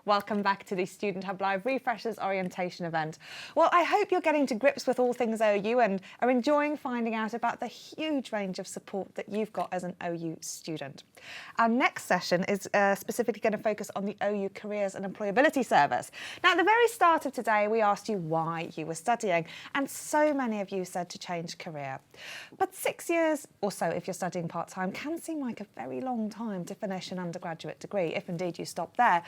Welcome back to the Student Hub Live Refreshers Orientation event. Well, I hope you're getting to grips with all things OU and are enjoying finding out about the huge range of support that you've got as an OU student. Our next session is specifically going to focus on the OU Careers and Employability Service. Now, at the very start of today, we asked you why you were studying, and so many of you said to change career. But 6 years or so, if you're studying part-time, can seem like a very long time to finish an undergraduate degree, if indeed you stop there.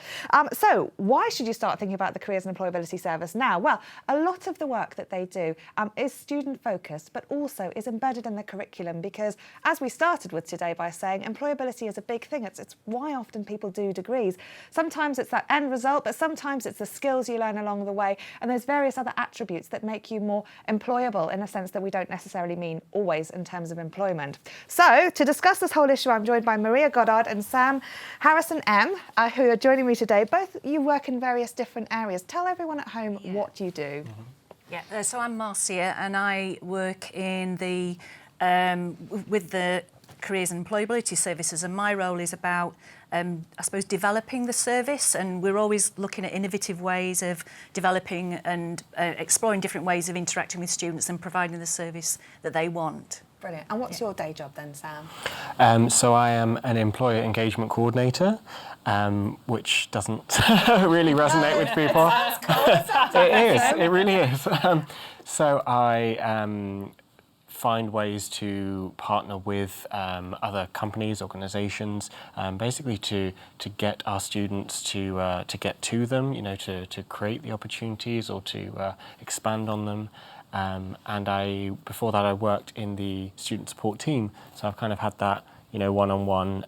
So why should you start thinking about the Careers and Employability Service now? Well, a lot of the work that they do is student-focused, but also is embedded in the curriculum because, as we started with today by saying, employability is a big thing. It's why often people do degrees. Sometimes it's that end result, but sometimes it's the skills you learn along the way, and there's various other attributes that make you more employable in a sense that we don't necessarily mean always in terms of employment. So, to discuss this whole issue, I'm joined by Maria Goddard and Sam Harrison-M, who are joining me today. Both you work in various different areas. Tell everyone at home what you do. So I'm Marcia, and I work in the with the Careers and Employability Services, and my role is about, I suppose, developing the service, and we're always looking at innovative ways of developing and exploring different ways of interacting with students and providing the service that they want. Brilliant. And what's your day job then, Sam? So I am an employer engagement coordinator, which doesn't really resonate with people. It is, it really is. So I find ways to partner with other companies, organisations, basically to get our students to get to them, you know, to create the opportunities or to expand on them. And before that, I worked in the student support team, so I've kind of had that, you know, one-on-one,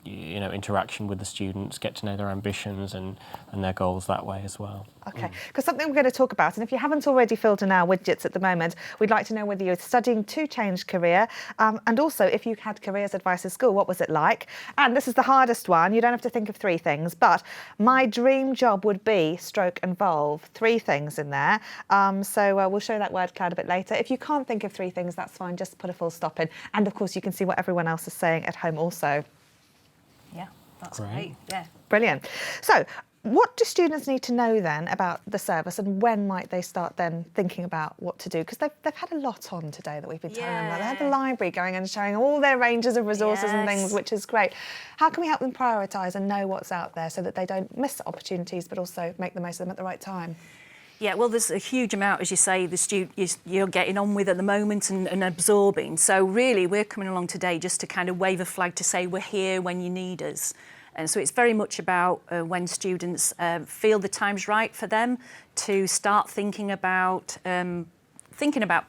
interaction with the students, get to know their ambitions and their goals that way as well. Okay, because something we're going to talk about, and if you haven't already filled in our widgets at the moment, we'd like to know whether you're studying to change career, and also if you had careers advice at school, what was it like? And this is the hardest one. You don't have to think of three things, but my dream job would be /involve. 3 things in there. So we'll show that word cloud a bit later. If you can't think of 3 things, that's fine. Just put a full stop in. And of course, you can see what everyone else is saying at home also. Yeah, that's great. Yeah. Brilliant. So, what do students need to know then about the service, and when might they start then thinking about what to do? Because they've had a lot on today that we've been telling them about. They had the library going and showing all their ranges of resources and things, which is great. How can we help them prioritise and know what's out there so that they don't miss opportunities but also make the most of them at the right time? Yeah, well, there's a huge amount, as you say, you're getting on with at the moment and absorbing. So really, we're coming along today just to kind of wave a flag to say we're here when you need us. And so it's very much about when students feel the time's right for them to start thinking about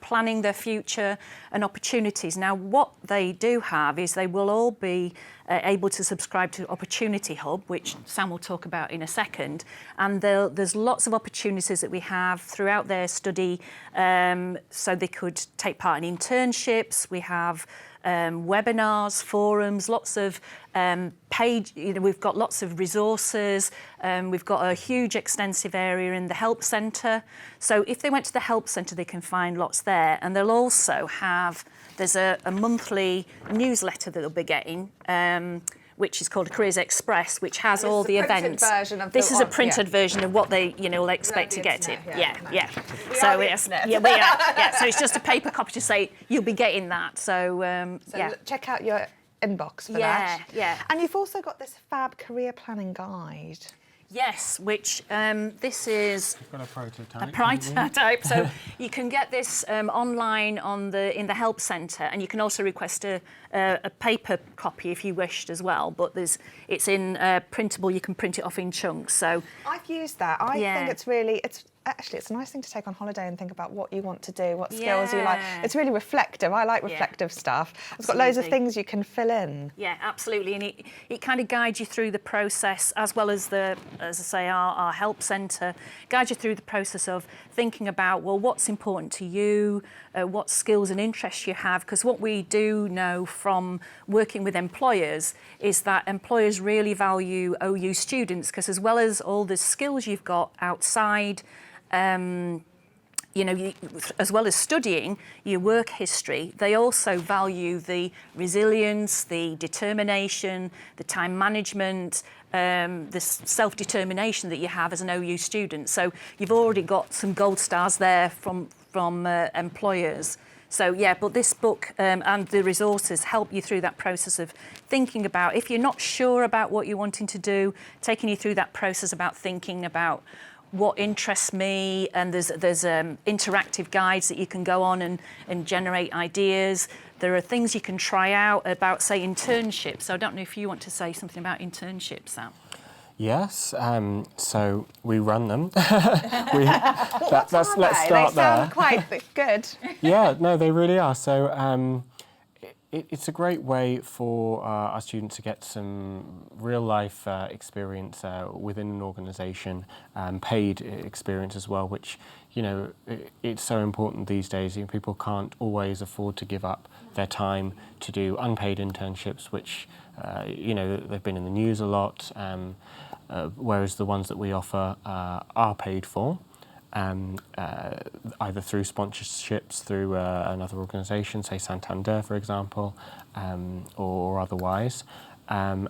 planning their future and opportunities. Now, what they do have is they will all be able to subscribe to Opportunity Hub, which Sam will talk about in a second. And there's lots of opportunities that we have throughout their study. So they could take part in internships. We have webinars, forums, lots of we've got lots of resources. We've got a huge extensive area in the help centre. So if they went to the help centre, they can find lots there. And they'll also have, there's a monthly newsletter that they'll be getting, which is called Careers Express, which has all the events. This is a printed version of what they, will expect to get to. Yeah. So yes, we are. Yeah. So it's just a paper copy to say you'll be getting that. So check out your inbox for that. Yeah. And you've also got this fab career planning guide. Yes, which this is got a prototype. A prototype. So you can get this online in the help centre, and you can also request a paper copy if you wished as well. But it's in printable. You can print it off in chunks. So I've used that. I think it's really it's a nice thing to take on holiday and think about what you want to do, what skills you like. It's really reflective. I like reflective stuff. It's got loads of things you can fill in. Yeah, absolutely. And it kind of guides you through the process, as well as our help centre, guides you through the process of thinking about, well, what's important to you, what skills and interests you have. Because what we do know from working with employers is that employers really value OU students, because as well as all the skills you've got outside, as well as studying your work history, they also value the resilience, the determination, the time management, this self-determination that you have as an OU student. So you've already got some gold stars there from employers. So yeah, but this book and the resources help you through that process of thinking about, if you're not sure about what you're wanting to do, taking you through that process about thinking about what interests me, and there's interactive guides that you can go on and generate ideas. There are things you can try out about, say, internships. So I don't know if you want to say something about internships, Sam. Yes, so we run them. Let's start they there. sound quite good. Yeah, no, they really are. So it's a great way for our students to get some real-life experience within an organisation, paid experience as well, which, you know, it's so important these days. You know, people can't always afford to give up their time to do unpaid internships, which, you know, they've been in the news a lot, whereas the ones that we offer are paid for. Either through sponsorships through another organisation, say Santander, for example, or otherwise. Where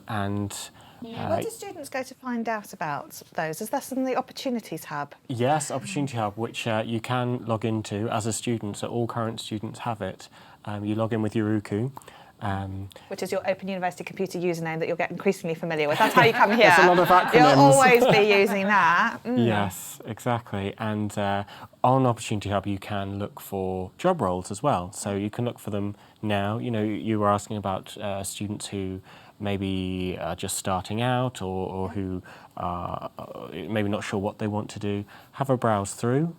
do students go to find out about those? Is that in the Opportunities Hub? Yes, Opportunity Hub, which you can log into as a student, so all current students have it. You log in with your UKU. Which is your Open University Computer username that you'll get increasingly familiar with. That's how you come here. There's a lot of acronyms. You'll always be using that. Yes, exactly. And on Opportunity Hub, you can look for job roles as well. So you can look for them now. You know, you were asking about students who maybe are just starting out or who are maybe not sure what they want to do. Have a browse through,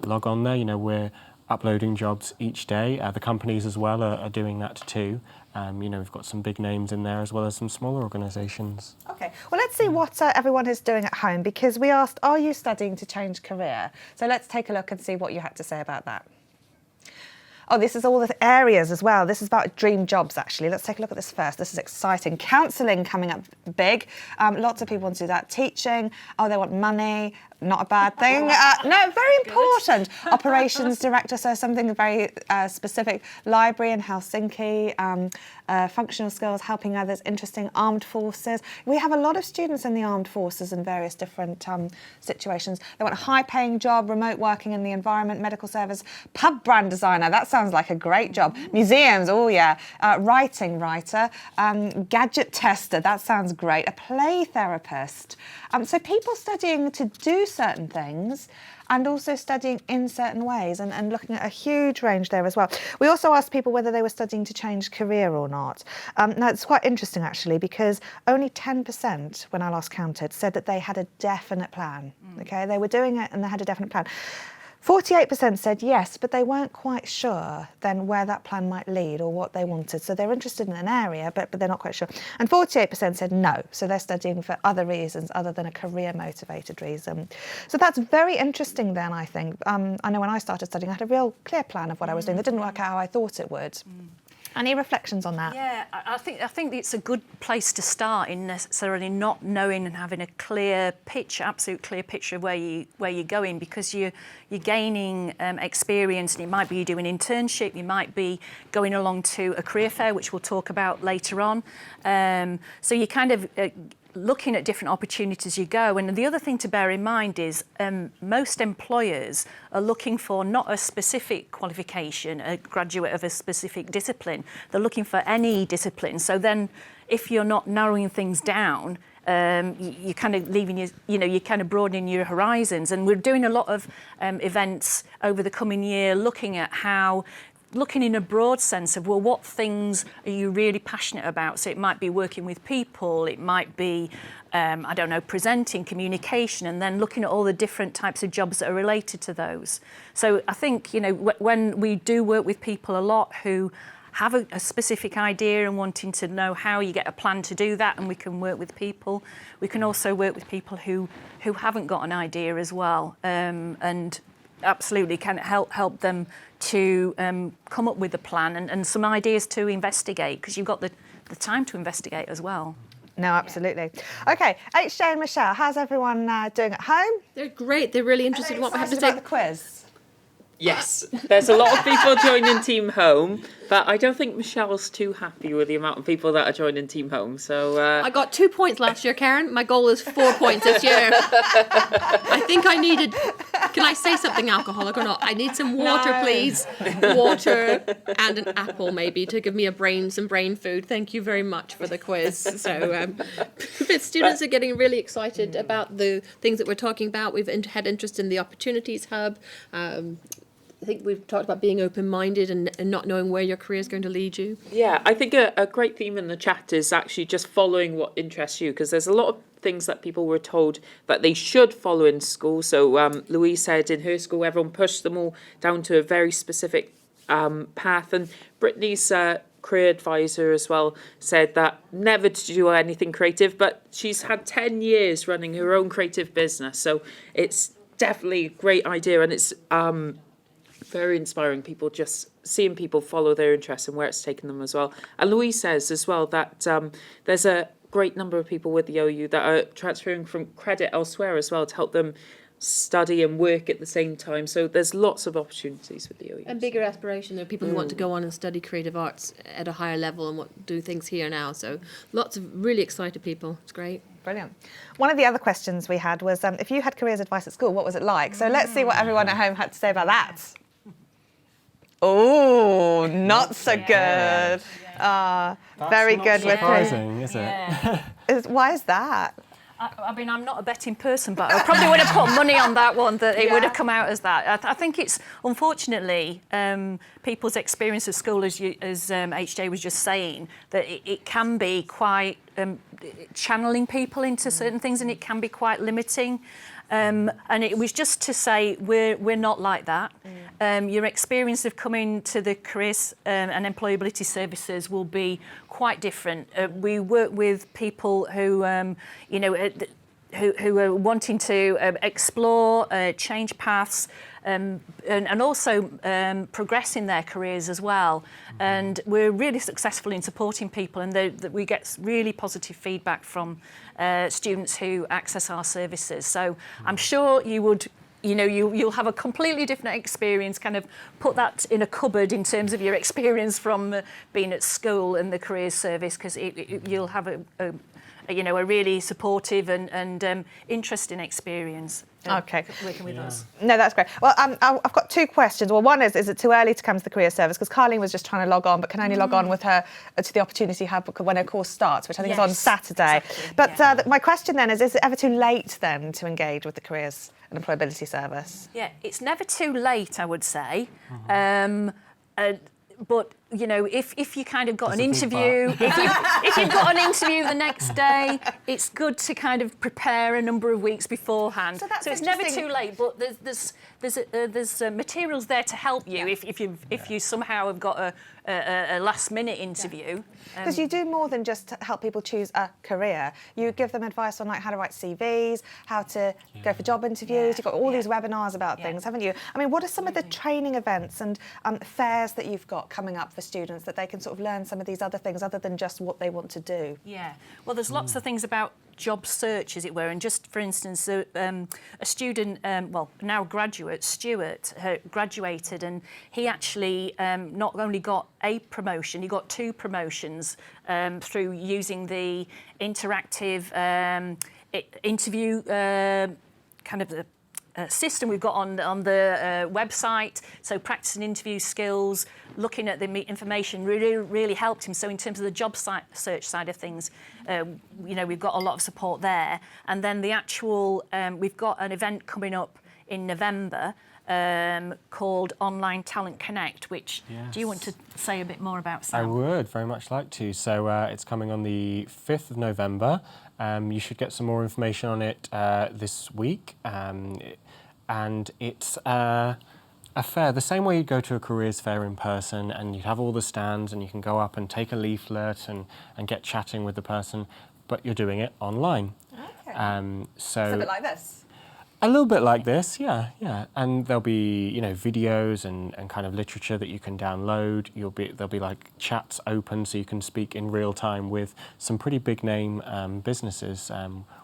log on there. You know, we're uploading jobs each day. The companies as well are doing that too. You know, we've got some big names in there as well as some smaller organisations. Okay, well, let's see what everyone is doing at home, because we asked, are you studying to change career? So let's take a look and see what you had to say about that. Oh, this is all the areas as well. This is about dream jobs, actually. Let's take a look at this first. This is exciting. Counselling coming up big. Lots of people want to do that. Teaching. Oh, they want money. Not a bad thing. No, very important. Operations director, so something very specific. Library in Helsinki. Functional skills, helping others. Interesting. Armed forces. We have a lot of students in the armed forces in various different situations. They want a high-paying job, remote working in the environment, medical service, pub brand designer. That sounds like a great job. Museums, oh yeah. Writing writer. Gadget tester. That sounds great. A play therapist. So people studying to do certain things and also studying in certain ways and looking at a huge range there as well. We also asked people whether they were studying to change career or not. Now, it's quite interesting, actually, because only 10%, when I last counted, said that they had a definite plan. Okay, they were doing it and they had a definite plan. 48% said yes, but they weren't quite sure then where that plan might lead or what they wanted. So they're interested in an area, but they're not quite sure. And 48% said no, so they're studying for other reasons other than a career-motivated reason. So that's very interesting then, I think. I know when I started studying, I had a real clear plan of what I was doing. That didn't work out how I thought it would. Any reflections on that? Yeah, I think it's a good place to start in necessarily not knowing and having a clear picture, absolute clear picture of where you're going, because you're gaining experience, and it might be you do an internship, you might be going along to a career fair, which we'll talk about later on. So you kind of looking at different opportunities you go. And the other thing to bear in mind is most employers are looking for not a specific qualification, a graduate of a specific discipline. They're looking for any discipline. So then if you're not narrowing things down, you're kind of leaving you're kind of broadening your horizons. And we're doing a lot of events over the coming year looking at looking in a broad sense of, well, what things are you really passionate about? So it might be working with people, it might be, I don't know, presenting, communication, and then looking at all the different types of jobs that are related to those. So I think, you know, when we do work with people a lot who have a specific idea and wanting to know how you get a plan to do that, and we can work with people. We can also work with people who haven't got an idea as well, and absolutely can help them to come up with a plan and some ideas to investigate, because you've got the time to investigate as well. No, absolutely. Okay, HJ and Michelle, how's everyone doing at home? They're great. They're really interested in what we have to About take. the quiz. Yes, there's a lot of people joining Team Home, but I don't think Michelle's too happy with the amount of people that are joining Team Home. So I got 2 points last year, Karen. My goal is 4 points this year. I think I needed. Can I say something alcoholic or not? I need some water, No. please. Water and an apple, maybe, to give me some brain food. Thank you very much for the quiz. So, but students are getting really excited about the things that we're talking about. We've had interest in the Opportunities Hub. I think we've talked about being open-minded and not knowing where your career is going to lead you. yeah, I think a great theme in the chat is actually just following what interests you, because there's a lot of things that people were told that they should follow in school. So Louise said in her school, everyone pushed them all down to a very specific path. And Brittany's career advisor as well said that never to do anything creative, but she's had 10 years running her own creative business. So it's definitely a great idea, and it's very inspiring. People just seeing people follow their interests and where it's taken them as well. And Louise says as well that there's a great number of people with the OU that are transferring from credit elsewhere as well to help them study and work at the same time. So there's lots of opportunities with the OU. And bigger aspiration. There are people who want to go on and study creative arts at a higher level and do things here now. So lots of really excited people. It's great. Brilliant. One of the other questions we had was, if you had careers advice at school, what was it like? So let's see what everyone at home had to say about that. Oh, not so good. Very good with surprising, is it? Why is that? I mean, I'm not a betting person, but I probably would have put money on that one, that it would have come out as that. I think it's, unfortunately, people's experience of school, as HJ was just saying, that it can be quite channeling people into certain things, and it can be quite limiting. And it was just to say we're not like that. Your experience of coming to the Careers and Employability Services will be quite different. We work with people who, who are wanting to explore, change paths, and also progress in their careers as well. And we're really successful in supporting people, and we get really positive feedback from students who access our services. So I'm sure you would, you'll have a completely different experience, kind of put that in a cupboard in terms of your experience from being at school and the careers service, because you'll have a really supportive and interesting experience. Okay. Working with us. No, that's great. Well, I've got two questions. Well, one is it too early to come to the career service? Because Carleen was just trying to log on, but can only log on with her to the Opportunity Hub when her course starts, which I think is on Saturday. Exactly. But my question then is it ever too late then to engage with the Careers and Employability Service? Yeah, it's never too late, I would say. But if you kind of got an interview, if you've got an interview the next day, it's good to kind of prepare a number of weeks beforehand. So it's never too late. But there's materials there to help you if you somehow have got a last minute interview. Because you do more than just help people choose a career. You give them advice on how to write CVs, how to go for job interviews. You've got all these webinars about things, haven't you? I mean, what are some of the training events and fairs that you've got coming up for students that they can sort of learn some of these other things other than just what they want to do? Yeah, well, there's lots of things about job search, as it were, and just for instance, a student, now graduate, Stuart, graduated, and he actually not only got a promotion, he got 2 promotions through using the interactive interview kind of the system we've got on the website. So practicing interview skills, looking at the information really helped him. So in terms of the job search side of things, we've got a lot of support there. And then the actual, we've got an event coming up in November called Online Talent Connect, which do you want to say a bit more about, Sam? I would very much like to. So it's coming on the 5th of November. You should get some more information on it this week. And it's a fair, the same way you go to a careers fair in person and you have all the stands and you can go up and take a leaflet and get chatting with the person, but you're doing it online. Okay. So it's a bit like this. A little bit like this, yeah. And there'll be, videos and kind of literature that you can download. There'll be like chats open so you can speak in real time with some pretty big name businesses,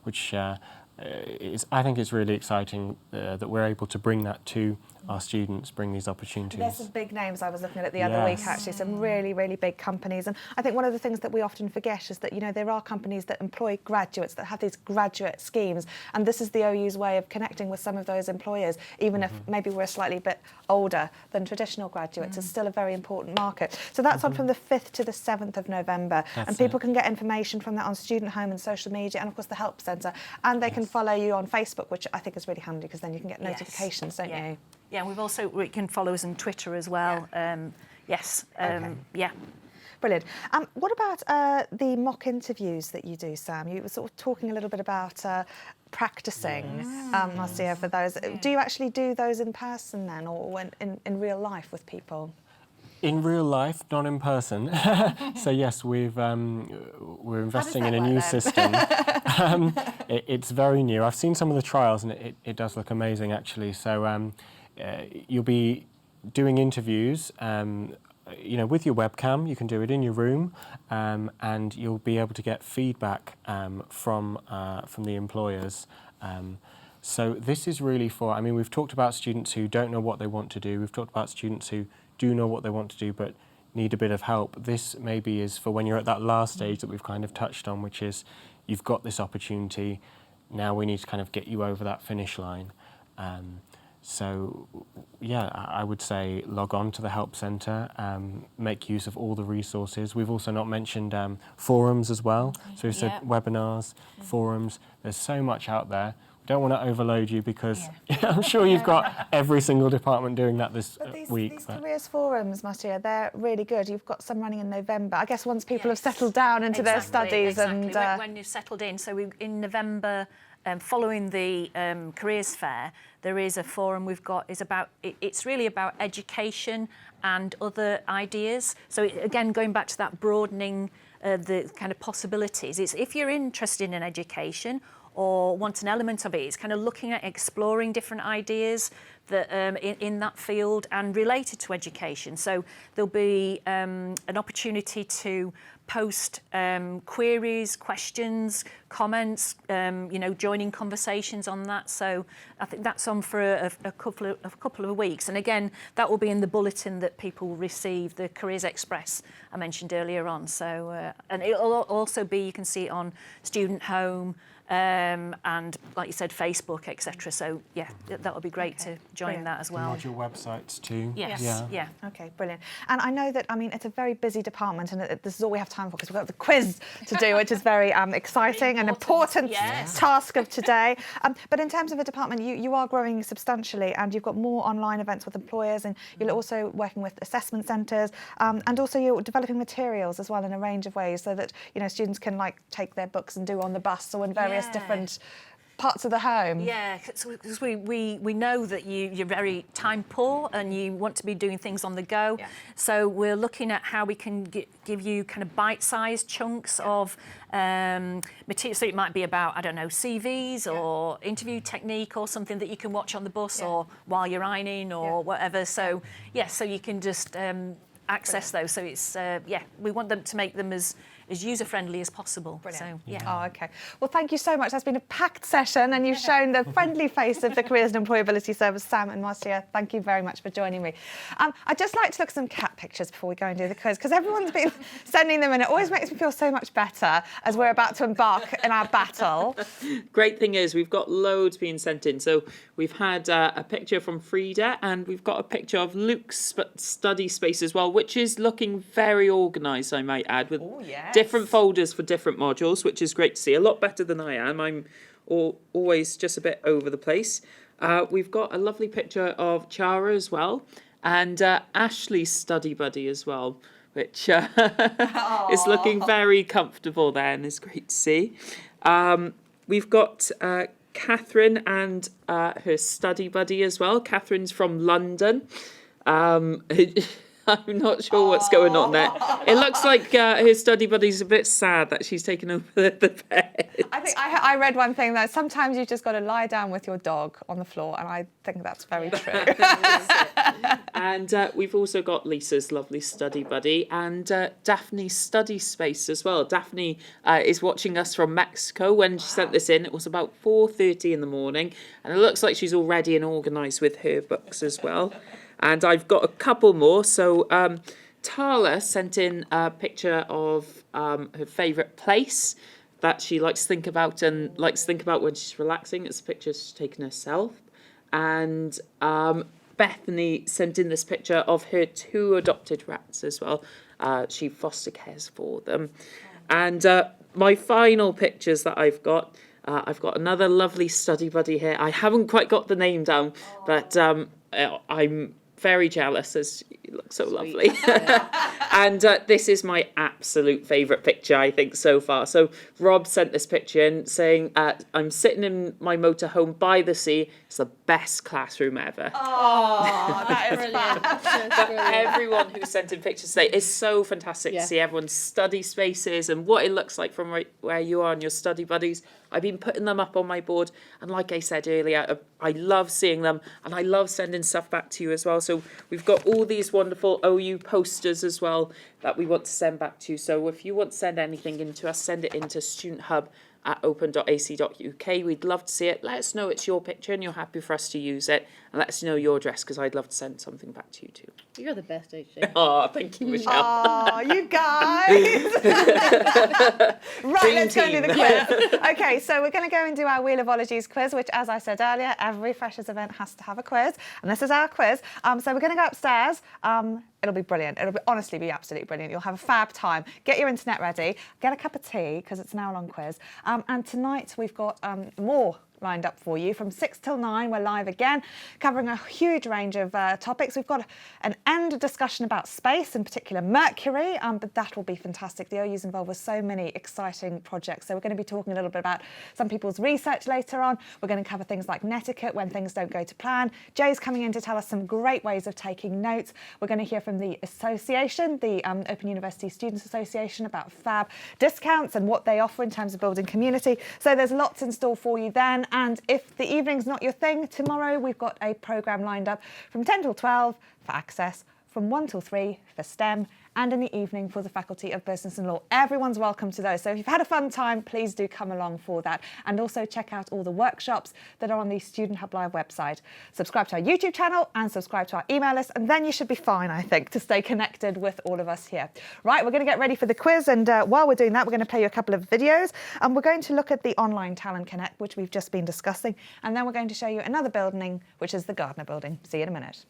which I think it's really exciting that we're able to bring that to our students bring these opportunities. There's some big names I was looking at the other week, actually, some really, really big companies. And I think one of the things that we often forget is that, there are companies that employ graduates, that have these graduate schemes. And this is the OU's way of connecting with some of those employers, even if maybe we're a slightly bit older than traditional graduates. It's still a very important market. So that's on from the 5th to the 7th of November. And people can get information from that on Student Home and social media, and of course the Help Centre. And they can follow you on Facebook, which I think is really handy because then you can get notifications, don't you? Yeah, we can follow us on Twitter as well. Yeah. Brilliant. What about the mock interviews that you do, Sam? You were sort of talking a little bit about practicing, Marcia, for those. Do you actually do those in person then, or in real life with people? In real life, not in person. So yes, we're investing in a new system. It's very new. I've seen some of the trials, and it does look amazing, actually. So you'll be doing interviews, with your webcam. You can do it in your room, and you'll be able to get feedback from the employers. So this is really for. We've talked about students who don't know what they want to do. We've talked about students who do know what they want to do but need a bit of help. This maybe is for when you're at that last stage that we've kind of touched on, which is you've got this opportunity, now we need to kind of get you over that finish line. So yeah, I would say log on to the Help Centre, make use of all the resources. We've also not mentioned forums as well. So we've said webinars, forums, there's so much out there. Don't want to overload you because I'm sure you've got every single department doing that this week. These careers forums, Marcia, they're really good. You've got some running in November. I guess once people have settled down into their studies. And when you've settled in. So in November, following the careers fair, there is a forum we've got. It's really about education and other ideas. So again, going back to that broadening the kind of possibilities, it's if you're interested in education or want an element of it, it's kind of looking at exploring different ideas that in that field and related to education. So there'll be an opportunity to post queries, questions, comments, joining conversations on that. So I think that's on for a couple of weeks. And again, that will be in the bulletin that people receive, the Careers Express I mentioned earlier on. So and it'll also be, you can see it on Student Home, and like you said, Facebook, etc. So yeah, that would be great to join that as well. Module websites too. Yes. Yeah. Okay, brilliant. And I know that, it's a very busy department, and this is all we have time for because we've got the quiz to do, which is very exciting and important task of today. But in terms of a department, you are growing substantially, and you've got more online events with employers, and you're also working with assessment centres, and also you're developing materials as well in a range of ways, so that students can take their books and do on the bus or in various different parts of the home. Yeah, because we know that you're very time poor and you want to be doing things on the go. Yeah. So we're looking at how we can give you kind of bite-sized chunks of material. So it might be about, CVs or interview technique or something that you can watch on the bus or while you're ironing or whatever. So so you can just access those. So it's we want them to make them as user-friendly as possible. Brilliant. So, Oh, okay. Well, thank you so much. That's been a packed session, and you've shown the friendly face of the Careers and Employability Service, Sam and Marcia. Thank you very much for joining me. I'd just like to look at some cat pictures before we go and do the quiz, because everyone's been sending them, and it always makes me feel so much better as we're about to embark in our battle. Great thing is we've got loads being sent in. So we've had a picture from Frida, and we've got a picture of Luke's study space as well, which is looking very organised, I might add, with different folders for different modules, which is great to see. A lot better than I am. I'm always just a bit over the place. We've got a lovely picture of Chara as well, and Ashley's study buddy as well, which is looking very comfortable there, and is great to see. We've got Catherine and her study buddy as well. Catherine's from London. I'm not sure what's going on there. It looks like her study buddy's a bit sad that she's taken over the bed. I think I read one thing that sometimes you've just got to lie down with your dog on the floor, and I think that's very true. And we've also got Lisa's lovely study buddy and Daphne's study space as well. Daphne is watching us from Mexico. When she sent this in, it was about 4:30 in the morning, and it looks like she's all ready and organised with her books as well. And I've got a couple more. So Tala sent in a picture of her favourite place that she likes to think about and likes to think about when she's relaxing. It's a picture she's taken herself. And Bethany sent in this picture of her 2 adopted rats as well. She foster cares for them. And my final pictures that I've got another lovely study buddy here. I haven't quite got the name down, but I'm very jealous as you look so lovely. And this is my absolute favourite picture, I think, so far. So Rob sent this picture in saying, I'm sitting in my motorhome by the sea. It's the best classroom ever. Oh, that is brilliant. Everyone who sent in pictures today, it's so fantastic to see everyone's study spaces and what it looks like from where you are and your study buddies. I've been putting them up on my board, and like I said earlier, I love seeing them, and I love sending stuff back to you as well. So we've got all these wonderful OU posters as well that we want to send back to you. So if you want to send anything in to us, send it into studenthub@open.ac.uk. We'd love to see it. Let us know it's your picture and you're happy for us to use it, and let us know your address, because I'd love to send something back to you too. You're the best, HJ. Oh, thank you, Michelle. Oh, you guys. Right, let's go and do the quiz. Okay, so we're going to go and do our Wheel of Ologies quiz, which, as I said earlier, every Freshers event has to have a quiz, and this is our quiz. So we're going to go upstairs. It'll be brilliant. It'll honestly be absolutely brilliant. You'll have a fab time. Get your internet ready. Get a cup of tea, because it's an hour-long quiz. And tonight we've got more lined up for you. From 6 till 9, we're live again, covering a huge range of topics. We've got an end discussion about space, in particular Mercury, but that will be fantastic. The OU's involved with so many exciting projects. So we're going to be talking a little bit about some people's research later on. We're going to cover things like netiquette when things don't go to plan. Jay's coming in to tell us some great ways of taking notes. We're going to hear from the association, the Open University Students Association, about fab discounts and what they offer in terms of building community. So there's lots in store for you then. And if the evening's not your thing, tomorrow we've got a programme lined up from 10 till 12 for Access, from 1 till 3 for STEM, and in the evening for the Faculty of Business and Law. Everyone's welcome to those. So if you've had a fun time, please do come along for that. And also check out all the workshops that are on the Student Hub Live website. Subscribe to our YouTube channel and subscribe to our email list, and then you should be fine, I think, to stay connected with all of us here. Right, we're going to get ready for the quiz, and while we're doing that, we're going to play you a couple of videos, and we're going to look at the Online Talent Connect, which we've just been discussing, and then we're going to show you another building, which is the Gardner Building. See you in a minute.